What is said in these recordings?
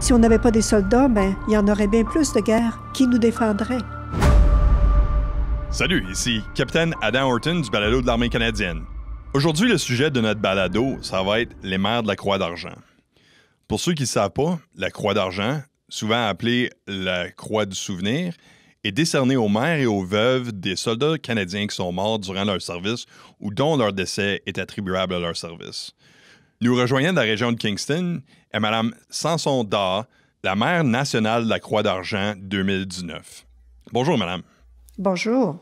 Si on n'avait pas des soldats, il y en aurait bien plus de guerres. Qui nous défendrait? Salut, ici Capitaine Adam Horton du balado de l'Armée canadienne. Aujourd'hui, le sujet de notre balado, ça va être les mères de la Croix d'Argent. Pour ceux qui ne savent pas, la Croix d'Argent, souvent appelée la Croix du Souvenir, est décernée aux mères et aux veuves des soldats canadiens qui sont morts durant leur service ou dont leur décès est attribuable à leur service. Nous rejoignant de la région de Kingston est Mme Sanson Daw, la mère nationale de la Croix d'Argent 2019. Bonjour, madame. Bonjour.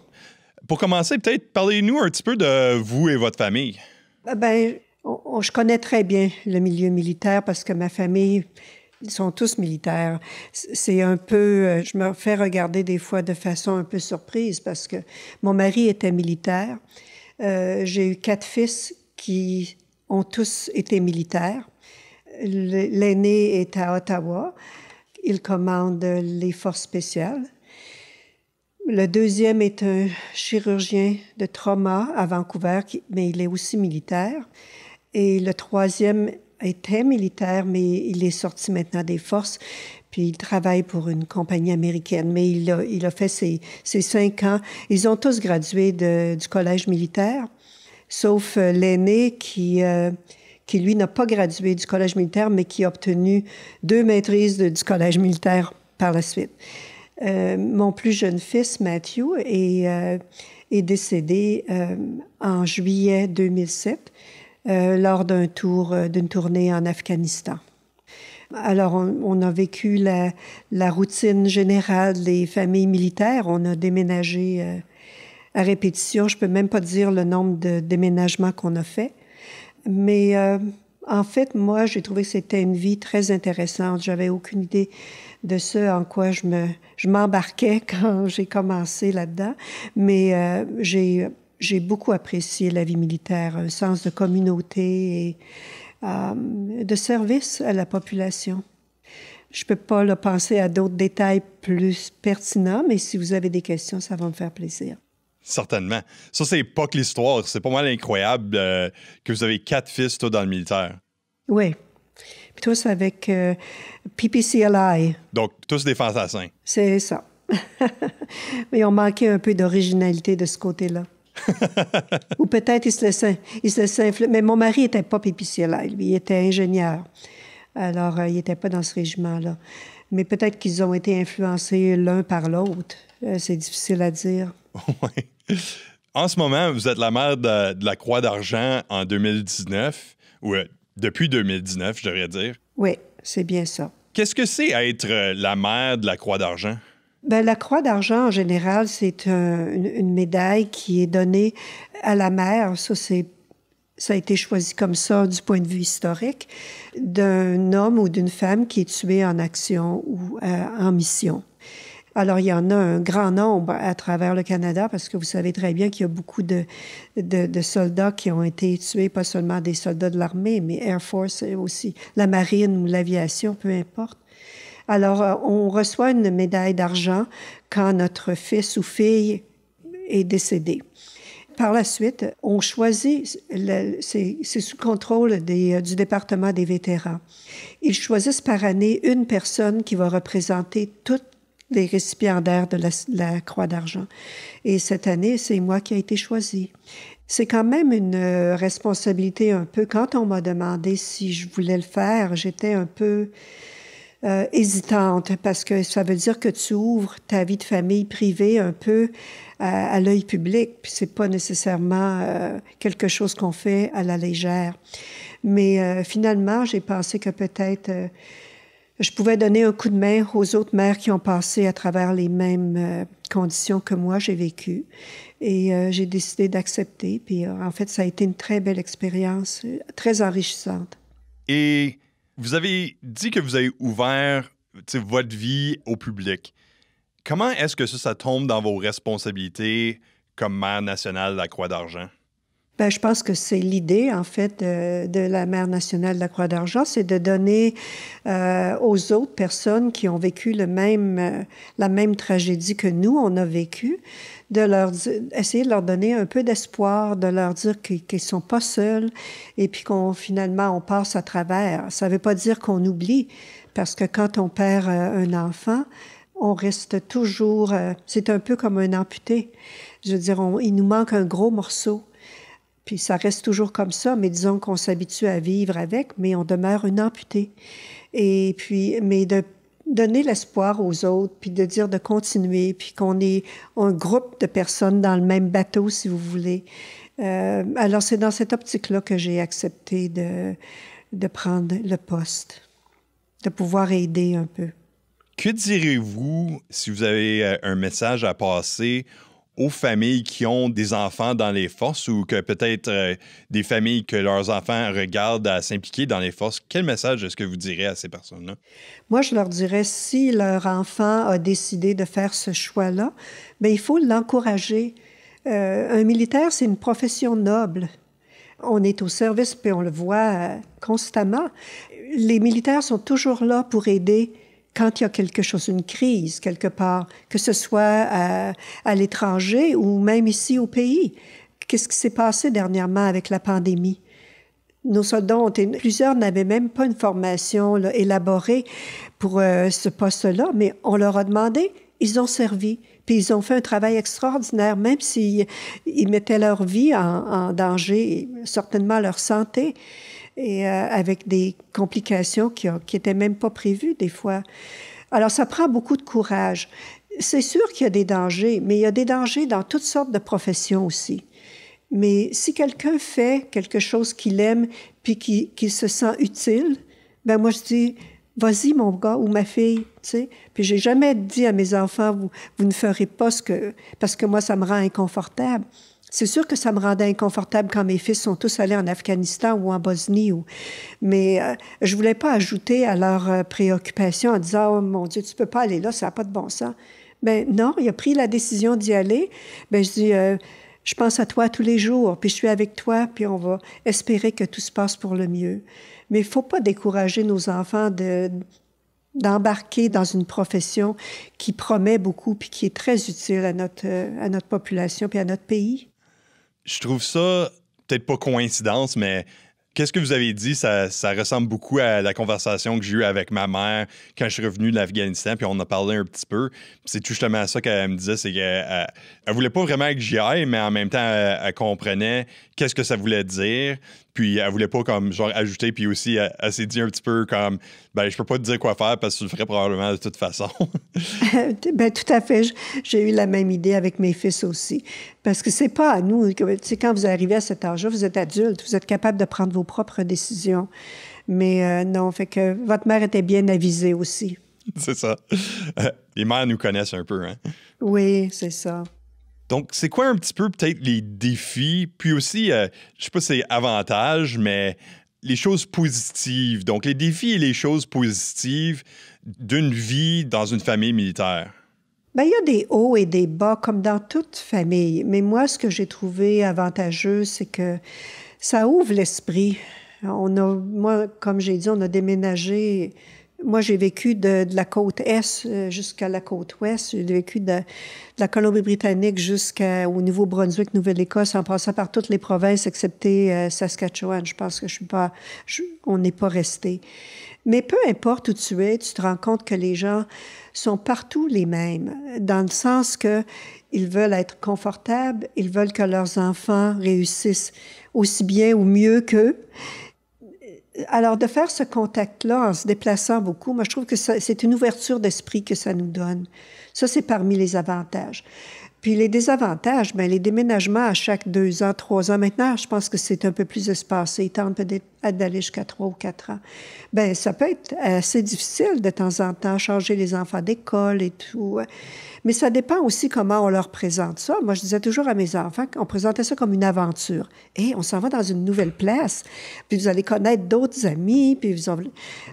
Pour commencer, peut-être parlez-nous un petit peu de vous et votre famille. Je connais très bien le milieu militaire parce que ma famille, ils sont tous militaires. C'est un peu... Je me fais regarder des fois de façon un peu surprise parce que mon mari était militaire. J'ai eu 4 fils qui ont tous été militaires. L'aîné est à Ottawa. Il commande les forces spéciales. Le deuxième est un chirurgien de trauma à Vancouver, mais il est aussi militaire. Et le troisième était militaire, mais il est sorti maintenant des forces, puis il travaille pour une compagnie américaine. Mais il a fait ses 5 ans. Ils ont tous gradué du collège militaire, sauf l'aîné qui lui n'a pas gradué du collège militaire, mais qui a obtenu 2 maîtrises du collège militaire par la suite. Mon plus jeune fils, Matthew, est décédé en juillet 2007 lors d'une tournée en Afghanistan. Alors, on a vécu la routine générale des familles militaires. On a déménagé à répétition. Je ne peux même pas dire le nombre de déménagements qu'on a fait. Mais en fait, moi, j'ai trouvé que c'était une vie très intéressante. J'avais aucune idée de ce en quoi je m'embarquais quand j'ai commencé là-dedans. Mais j'ai beaucoup apprécié la vie militaire, un sens de communauté et de service à la population. Je ne peux pas penser à d'autres détails plus pertinents, mais si vous avez des questions, ça va me faire plaisir. Certainement. Ça, c'est pas que l'histoire. C'est pas mal incroyable que vous avez 4 fils, toi, dans le militaire. Oui. Puis tous avec PPCLI. Donc, tous des fantassins. C'est ça. Mais on manquait un peu d'originalité de ce côté-là. Ou peut-être il se laissait influencer. Mais mon mari n'était pas PPCLI, lui, il était ingénieur. Alors, il n'était pas dans ce régiment-là. Mais peut-être qu'ils ont été influencés l'un par l'autre. C'est difficile à dire. Oui. En ce moment, vous êtes la mère de la Croix d'Argent en 2019, ou depuis 2019, je devrais dire. Oui, c'est bien ça. Qu'est-ce que c'est être la mère de la Croix d'Argent? La Croix d'Argent, en général, c'est une médaille qui est donnée à la mère. Ça a été choisi comme ça du point de vue historique, d'un homme ou d'une femme qui est tué en action ou en mission. Alors, il y en a un grand nombre à travers le Canada parce que vous savez très bien qu'il y a beaucoup de soldats qui ont été tués, pas seulement des soldats de l'armée, mais Air Force et aussi la marine ou l'aviation, peu importe. Alors, on reçoit une médaille d'argent quand notre fils ou fille est décédé. Par la suite, on choisit, c'est sous contrôle du département des vétérans. Ils choisissent par année une personne qui va représenter toutes les récipiendaires de la Croix d'Argent. Et cette année, c'est moi qui ai été choisie. C'est quand même une responsabilité un peu. Quand on m'a demandé si je voulais le faire, j'étais un peu hésitante parce que ça veut dire que tu ouvres ta vie de famille privée un peu à l'œil public, puis c'est pas nécessairement quelque chose qu'on fait à la légère. Mais finalement, j'ai pensé que peut-être je pouvais donner un coup de main aux autres mères qui ont passé à travers les mêmes conditions que moi j'ai vécues. Et j'ai décidé d'accepter. Puis en fait, ça a été une très belle expérience, très enrichissante. Et vous avez dit que vous avez ouvert votre vie au public. Comment est-ce que ça tombe dans vos responsabilités comme mère nationale de la Croix d'Argent? Ben, je pense que c'est l'idée, en fait, de la Mère nationale de la Croix-d'Argent, c'est de donner aux autres personnes qui ont vécu la même tragédie que nous, on a vécu, essayer de leur donner un peu d'espoir, de leur dire qu'ils ne sont pas seuls et puis finalement, on passe à travers. Ça ne veut pas dire qu'on oublie, parce que quand on perd un enfant, on reste toujours... c'est un peu comme un amputé. Je veux dire, il nous manque un gros morceau. Puis ça reste toujours comme ça, mais disons qu'on s'habitue à vivre avec, mais on demeure une amputée. Et puis, mais de donner l'espoir aux autres, puis de dire de continuer, puis qu'on est un groupe de personnes dans le même bateau, si vous voulez. Alors, c'est dans cette optique-là que j'ai accepté de prendre le poste, de pouvoir aider un peu. Que direz-vous si vous avez un message à passer aux familles qui ont des enfants dans les forces ou que peut-être des familles que leurs enfants regardent à s'impliquer dans les forces? Quel message est-ce que vous direz à ces personnes-là? Moi, je leur dirais, si leur enfant a décidé de faire ce choix-là, bien, il faut l'encourager. Un militaire, c'est une profession noble. On est au service, puis on le voit constamment. Les militaires sont toujours là pour aider quand il y a quelque chose, une crise quelque part, que ce soit à l'étranger ou même ici au pays. Qu'est-ce qui s'est passé dernièrement avec la pandémie? Nos soldats plusieurs n'avaient même pas une formation là, élaborée pour ce poste-là, mais on leur a demandé, ils ont servi, puis ils ont fait un travail extraordinaire, même s'ils mettaient leur vie en danger, certainement leur santé, et avec des complications qui étaient même pas prévues des fois. Alors, ça prend beaucoup de courage. C'est sûr qu'il y a des dangers, mais il y a des dangers dans toutes sortes de professions aussi. Mais si quelqu'un fait quelque chose qu'il aime puis qu'il se sent utile, ben moi, je dis, vas-y, mon gars ou ma fille, tu sais. Puis j'ai jamais dit à mes enfants, vous ne ferez pas parce que moi, ça me rend inconfortable. C'est sûr que ça me rendait inconfortable quand mes fils sont tous allés en Afghanistan ou en Bosnie. Mais je voulais pas ajouter à leur préoccupation en disant « Oh mon Dieu, tu peux pas aller là, ça n'a pas de bon sens. » Ben non, il a pris la décision d'y aller. Ben je dis je pense à toi tous les jours, puis je suis avec toi, puis on va espérer que tout se passe pour le mieux. » Mais il faut pas décourager nos enfants d'embarquer dans une profession qui promet beaucoup puis qui est très utile à notre population puis à notre pays. Je trouve ça, peut-être pas coïncidence, mais qu'est-ce que vous avez dit, ça ressemble beaucoup à la conversation que j'ai eue avec ma mère quand je suis revenu de l'Afghanistan, puis on a parlé un petit peu. C'est justement ça qu'elle me disait, c'est qu'elle voulait pas vraiment que j'y aille, mais en même temps, elle comprenait qu'est-ce que ça voulait dire, puis elle voulait pas comme genre ajouter, puis aussi elle s'est dit un petit peu comme ben je peux pas te dire quoi faire parce que tu le ferais probablement de toute façon. Ben tout à fait, j'ai eu la même idée avec mes fils aussi, parce que c'est pas à nous, tu sais, quand vous arrivez à cet âge-là, vous êtes adulte, vous êtes capable de prendre vos propres décisions, mais non, fait que votre mère était bien avisée aussi. C'est ça. Les mères nous connaissent un peu, hein? Oui, c'est ça. Donc, c'est quoi un petit peu peut-être les défis, puis aussi, je sais pas si c'est avantage, mais les choses positives. Donc, les défis et les choses positives d'une vie dans une famille militaire. Bien, il y a des hauts et des bas, comme dans toute famille. Mais moi, ce que j'ai trouvé avantageux, c'est que ça ouvre l'esprit. Moi, comme j'ai dit, on a déménagé. Moi, j'ai vécu de la côte Est jusqu'à la côte Ouest. J'ai vécu de la Colombie-Britannique jusqu'au Nouveau-Brunswick, Nouvelle-Écosse, en passant par toutes les provinces, excepté Saskatchewan. Je pense que on n'est pas resté. Mais peu importe où tu es, tu te rends compte que les gens sont partout les mêmes, dans le sens que ils veulent être confortables, ils veulent que leurs enfants réussissent aussi bien ou mieux qu'eux. Alors, de faire ce contact-là en se déplaçant beaucoup, moi, je trouve que c'est une ouverture d'esprit que ça nous donne. Ça, c'est parmi les avantages. Puis les désavantages, bien, les déménagements à chaque 2 ans, 3 ans. Maintenant, je pense que c'est un peu plus espacé. Ils tentent peut-être d'aller jusqu'à 3 ou 4 ans. Bien, ça peut être assez difficile de temps en temps, changer les enfants d'école et tout. Mais ça dépend aussi comment on leur présente ça. Moi, je disais toujours à mes enfants qu'on présentait ça comme une aventure. Et on s'en va dans une nouvelle place, puis vous allez connaître d'autres amis, puis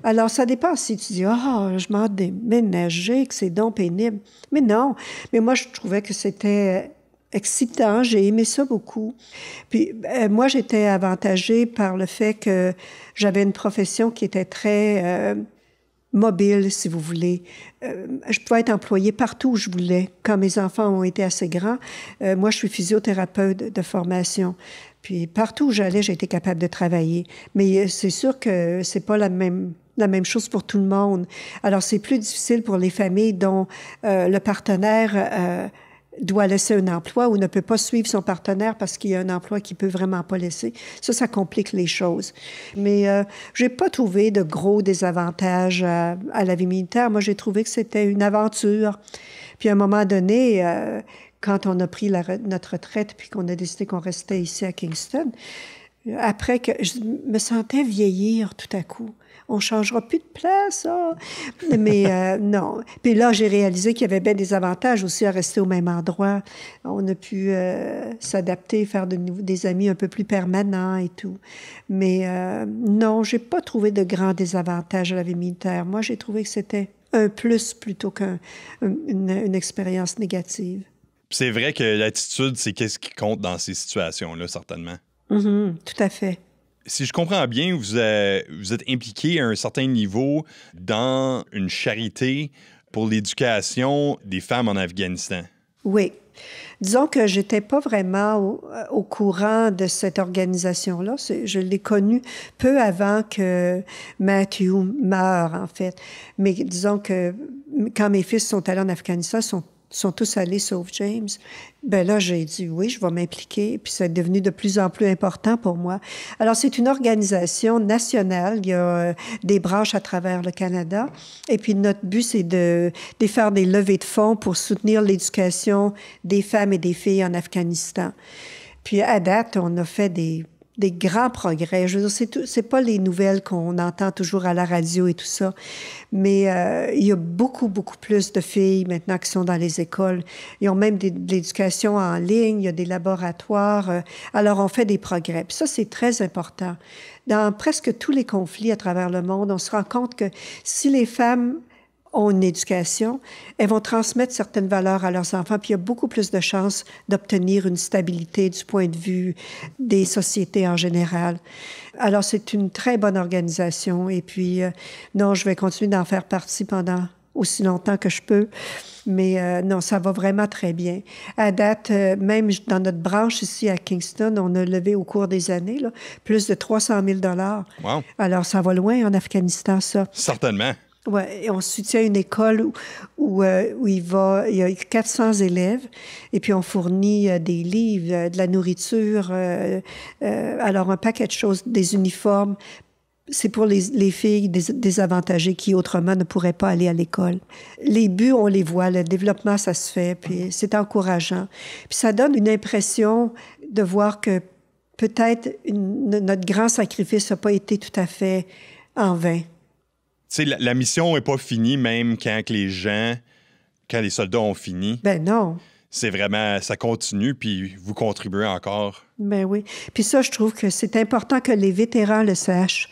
Alors, ça dépend si tu dis « Ah, je m'en déménager, que c'est donc pénible. » Mais non. Mais moi, je trouvais que c'était excitant. J'ai aimé ça beaucoup. Puis moi, j'étais avantagée par le fait que j'avais une profession qui était très mobile, si vous voulez. Je pouvais être employée partout où je voulais. Quand mes enfants ont été assez grands, moi, je suis physiothérapeute de formation. Puis partout où j'allais, j'ai été capable de travailler. Mais c'est sûr que c'est pas la même chose pour tout le monde. Alors, c'est plus difficile pour les familles dont le partenaire doit laisser un emploi ou ne peut pas suivre son partenaire parce qu'il y a un emploi qu'il peut vraiment pas laisser. Ça complique les choses. Mais j'ai pas trouvé de gros désavantages à la vie militaire. Moi, j'ai trouvé que c'était une aventure. Puis à un moment donné, quand on a pris notre retraite puis qu'on a décidé qu'on restait ici à Kingston, après que je me sentais vieillir tout à coup. On changera plus de place, ah. Mais non. Puis là, j'ai réalisé qu'il y avait bien des avantages aussi à rester au même endroit. On a pu s'adapter, faire des amis un peu plus permanents et tout. Mais non, j'ai pas trouvé de grands désavantages à la vie militaire. Moi, j'ai trouvé que c'était un plus plutôt qu'une expérience négative. C'est vrai que l'attitude, c'est qu'est-ce qui compte dans ces situations-là, certainement. Tout à fait. Si je comprends bien, vous êtes impliqué à un certain niveau dans une charité pour l'éducation des femmes en Afghanistan. Oui. Disons que j'étais pas vraiment au courant de cette organisation-là. Je l'ai connue peu avant que Matthew meure, en fait. Mais disons que quand mes fils sont allés en Afghanistan, sont tous allés sauf James. Ben là, j'ai dit oui, je vais m'impliquer. Puis c'est devenu de plus en plus important pour moi. Alors, c'est une organisation nationale. Il y a des branches à travers le Canada. Et puis, notre but, c'est de faire des levées de fonds pour soutenir l'éducation des femmes et des filles en Afghanistan. Puis, à date, on a fait des grands progrès. Je veux dire, c'est pas les nouvelles qu'on entend toujours à la radio et tout ça, mais il y a beaucoup, beaucoup plus de filles maintenant qui sont dans les écoles. Ils ont même de l'éducation en ligne, il y a des laboratoires. Alors, on fait des progrès. Puis ça, c'est très important. Dans presque tous les conflits à travers le monde, on se rend compte que si les femmes ont une éducation, elles vont transmettre certaines valeurs à leurs enfants, puis il y a beaucoup plus de chances d'obtenir une stabilité du point de vue des sociétés en général. Alors, c'est une très bonne organisation, et puis, non, je vais continuer d'en faire partie pendant aussi longtemps que je peux, mais non, ça va vraiment très bien. À date, même dans notre branche ici à Kingston, on a levé au cours des années là, plus de 300 000 $. Wow. Alors, ça va loin en Afghanistan, ça. Certainement. Oui, on soutient une école où il y a 400 élèves et puis on fournit des livres, de la nourriture, alors un paquet de choses, des uniformes. C'est pour les filles désavantagées qui autrement ne pourraient pas aller à l'école. Les buts, on les voit, le développement, ça se fait, puis c'est encourageant. Puis ça donne une impression de voir que peut-être notre grand sacrifice n'a pas été tout à fait en vain. Tu sais, la mission n'est pas finie même quand les soldats ont fini. Ben non. C'est vraiment, ça continue, puis vous contribuez encore. Ben oui. Puis ça, je trouve que c'est important que les vétérans le sachent.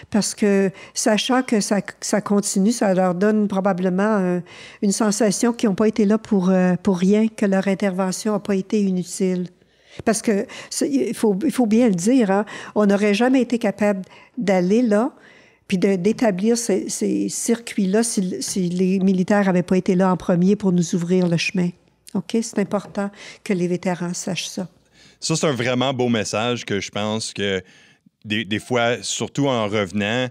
Parce que, sachant que ça continue, ça leur donne probablement une sensation qu'ils n'ont pas été là pour rien, que leur intervention n'a pas été inutile. Parce que, il faut bien le dire, hein, on n'aurait jamais été capable d'aller là, puis d'établir ces circuits-là si les militaires n'avaient pas été là en premier pour nous ouvrir le chemin. OK? C'est important que les vétérans sachent ça. Ça, c'est un vraiment beau message que je pense que des fois, surtout en revenant,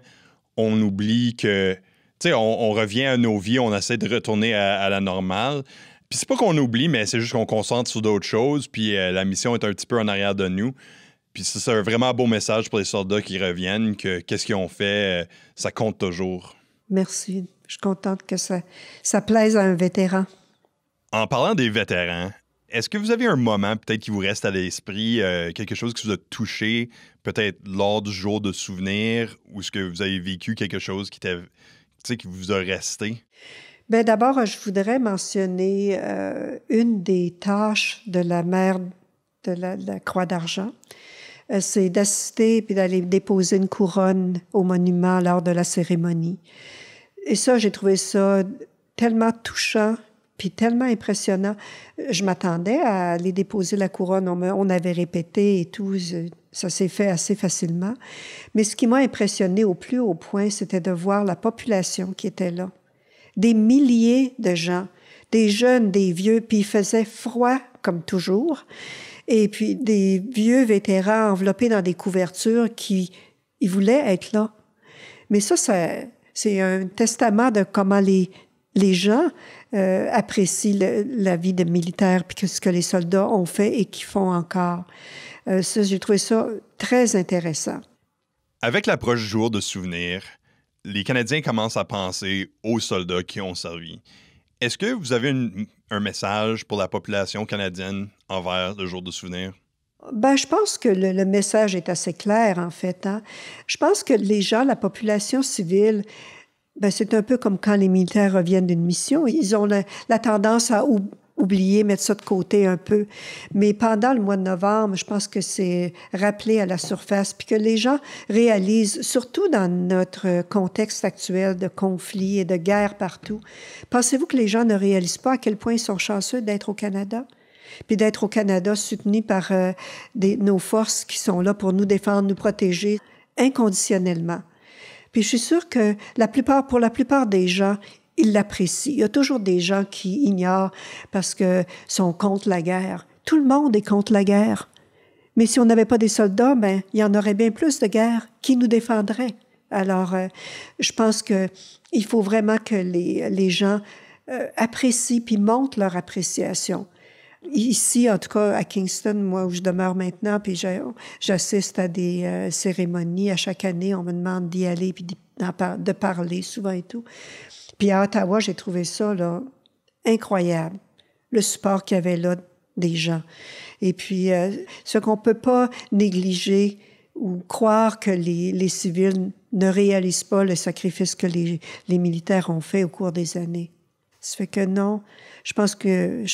on oublie que, tu sais, on revient à nos vies, on essaie de retourner à la normale. Puis c'est pas qu'on oublie, mais c'est juste qu'on concentre sur d'autres choses, puis la mission est un petit peu en arrière de nous. Puis c'est un vraiment beau message pour les soldats qui reviennent, que qu'est-ce qu'ils ont fait, ça compte toujours. Merci. Je suis contente que ça plaise à un vétéran. En parlant des vétérans, est-ce que vous avez un moment peut-être qui vous reste à l'esprit, quelque chose qui vous a touché, peut-être lors du jour de souvenir, ou est-ce que vous avez vécu quelque chose qui vous a resté? Bien, d'abord, je voudrais mentionner une des tâches de la mère de la Croix d'Argent. C'est d'assister puis d'aller déposer une couronne au monument lors de la cérémonie. Et ça, j'ai trouvé ça tellement touchant Puis tellement impressionnant. Je m'attendais à aller déposer la couronne. On avait répété et tout. Ça s'est fait assez facilement. Mais ce qui m'a impressionné au plus haut point, c'était de voir la population qui était là. Des milliers de gens, des jeunes, des vieux, puis il faisait froid comme toujours. Et puis des vieux vétérans enveloppés dans des couvertures qui ils voulaient être là. Mais ça c'est un testament de comment les gens apprécient la vie de militaire puis ce que les soldats ont fait et qui font encore. Ça, j'ai trouvé ça très intéressant. Avec l'approche du jour de souvenir, les Canadiens commencent à penser aux soldats qui ont servi. Est-ce que vous avez un message pour la population canadienne envers le jour de souvenir? Ben, je pense que le message est assez clair, en fait. Hein? Je pense que les gens, la population civile, ben, c'est un peu comme quand les militaires reviennent d'une mission. Ils ont la tendance à oublier, mettre ça de côté un peu. Mais pendant le mois de novembre, je pense que c'est rappelé à la surface, puis que les gens réalisent, surtout dans notre contexte actuel de conflits et de guerre partout, pensez-vous que les gens ne réalisent pas à quel point ils sont chanceux d'être au Canada? Puis d'être au Canada soutenu par nos forces qui sont là pour nous défendre, nous protéger inconditionnellement. Puis je suis sûre que pour la plupart des gens, ils l'apprécient. Il y a toujours des gens qui ignorent parce que sont contre la guerre. Tout le monde est contre la guerre. Mais si on n'avait pas des soldats, ben il y en aurait bien plus de guerres. Qui nous défendrait? Alors, je pense que il faut vraiment que les gens apprécient puis montrent leur appréciation. Ici, en tout cas, à Kingston, moi, où je demeure maintenant, puis j'assiste à des cérémonies à chaque année. On me demande d'y aller puis de parler souvent et tout. Puis à Ottawa, j'ai trouvé ça là, incroyable, le support qu'il y avait là des gens. Et puis, ce qu'on ne peut pas négliger ou croire que les civils ne réalisent pas le sacrifice que les militaires ont fait au cours des années. Ça fait que non, je pense que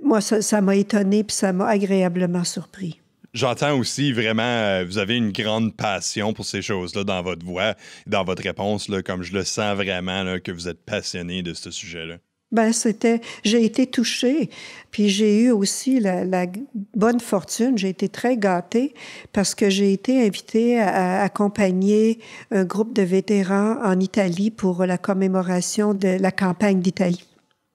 moi, ça m'a étonné puis ça m'a agréablement surpris. J'entends aussi vraiment, vous avez une grande passion pour ces choses-là dans votre voix, dans votre réponse, là, comme je le sens vraiment, là, que vous êtes passionné de ce sujet-là. Ben j'ai été touchée, puis j'ai eu aussi la bonne fortune, j'ai été très gâtée parce que j'ai été invitée à accompagner un groupe de vétérans en Italie pour la commémoration de la campagne d'Italie.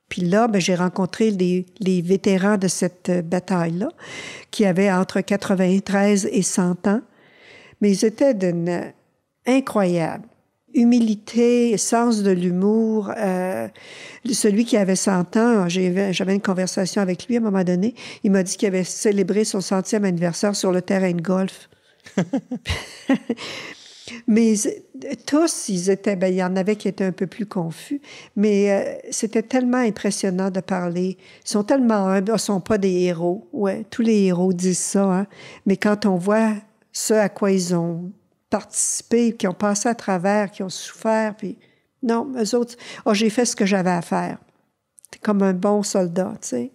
Puis là, ben, j'ai rencontré les vétérans de cette bataille-là, qui avaient entre 93 et 100 ans. Mais ils étaient d'une incroyable humilité, sens de l'humour. Celui qui avait 100 ans, j'avais une conversation avec lui à un moment donné. Il m'a dit qu'il avait célébré son 100e anniversaire sur le terrain de golf. Mais tous, il y en avait qui étaient un peu plus confus, mais c'était tellement impressionnant de parler. Ils sont tellement humbles, ils ne sont pas des héros. Ouais, tous les héros disent ça, hein? Mais quand on voit ce à quoi ils ont participé, qui ont passé à travers, qui ont souffert, puis non, eux autres, j'ai fait ce que j'avais à faire. C'est comme un bon soldat, tu sais.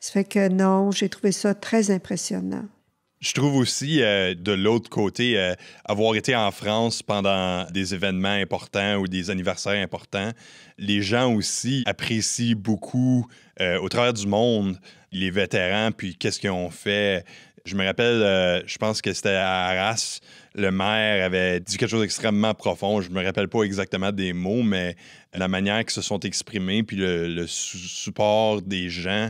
Ça fait que non, j'ai trouvé ça très impressionnant. Je trouve aussi, de l'autre côté, avoir été en France pendant des événements importants ou des anniversaires importants, les gens aussi apprécient beaucoup, au travers du monde, les vétérans, puis qu'est-ce qu'ils ont fait. Je me rappelle, je pense que c'était à Arras, le maire avait dit quelque chose d'extrêmement profond. Je me rappelle pas exactement des mots, mais la manière qu'ils se sont exprimés, puis le support des gens,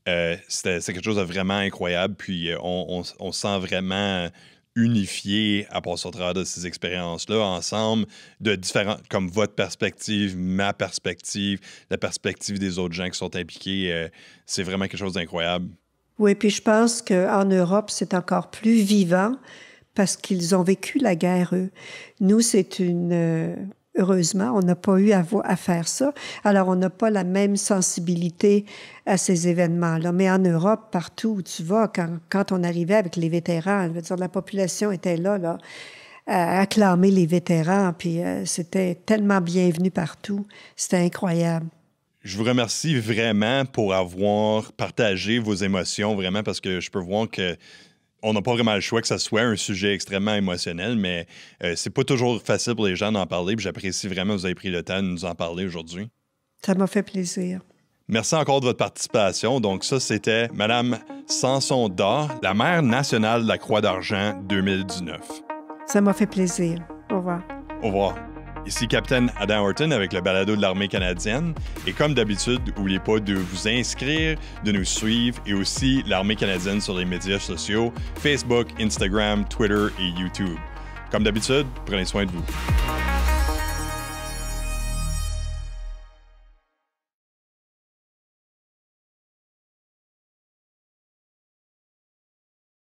c'est quelque chose de vraiment incroyable. Puis on se sent vraiment unifié à passer au travers de ces expériences-là ensemble, de différentes, comme votre perspective, ma perspective, la perspective des autres gens qui sont impliqués. C'est vraiment quelque chose d'incroyable. Oui, puis je pense qu'en Europe, c'est encore plus vivant parce qu'ils ont vécu la guerre, eux. Nous, heureusement, on n'a pas eu à faire ça. Alors, on n'a pas la même sensibilité à ces événements-là. Mais en Europe, partout où tu vas, quand on arrivait avec les vétérans, je veux dire, la population était là, à acclamer les vétérans, puis c'était tellement bienvenu partout. C'était incroyable. Je vous remercie vraiment pour avoir partagé vos émotions, vraiment, parce que je peux voir que on n'a pas vraiment le choix que ça soit un sujet extrêmement émotionnel, mais c'est pas toujours facile pour les gens d'en parler. Puis j'apprécie vraiment que vous ayez pris le temps de nous en parler aujourd'hui. Ça m'a fait plaisir. Merci encore de votre participation. Donc ça, c'était Mme Sanson-Dawe, la maire nationale de la Croix d'Argent 2019. Ça m'a fait plaisir. Au revoir. Au revoir. Ici Capitaine Adam Horton avec le balado de l'Armée canadienne. Et comme d'habitude, n'oubliez pas de vous inscrire, de nous suivre et aussi l'Armée canadienne sur les médias sociaux, Facebook, Instagram, Twitter et YouTube. Comme d'habitude, prenez soin de vous.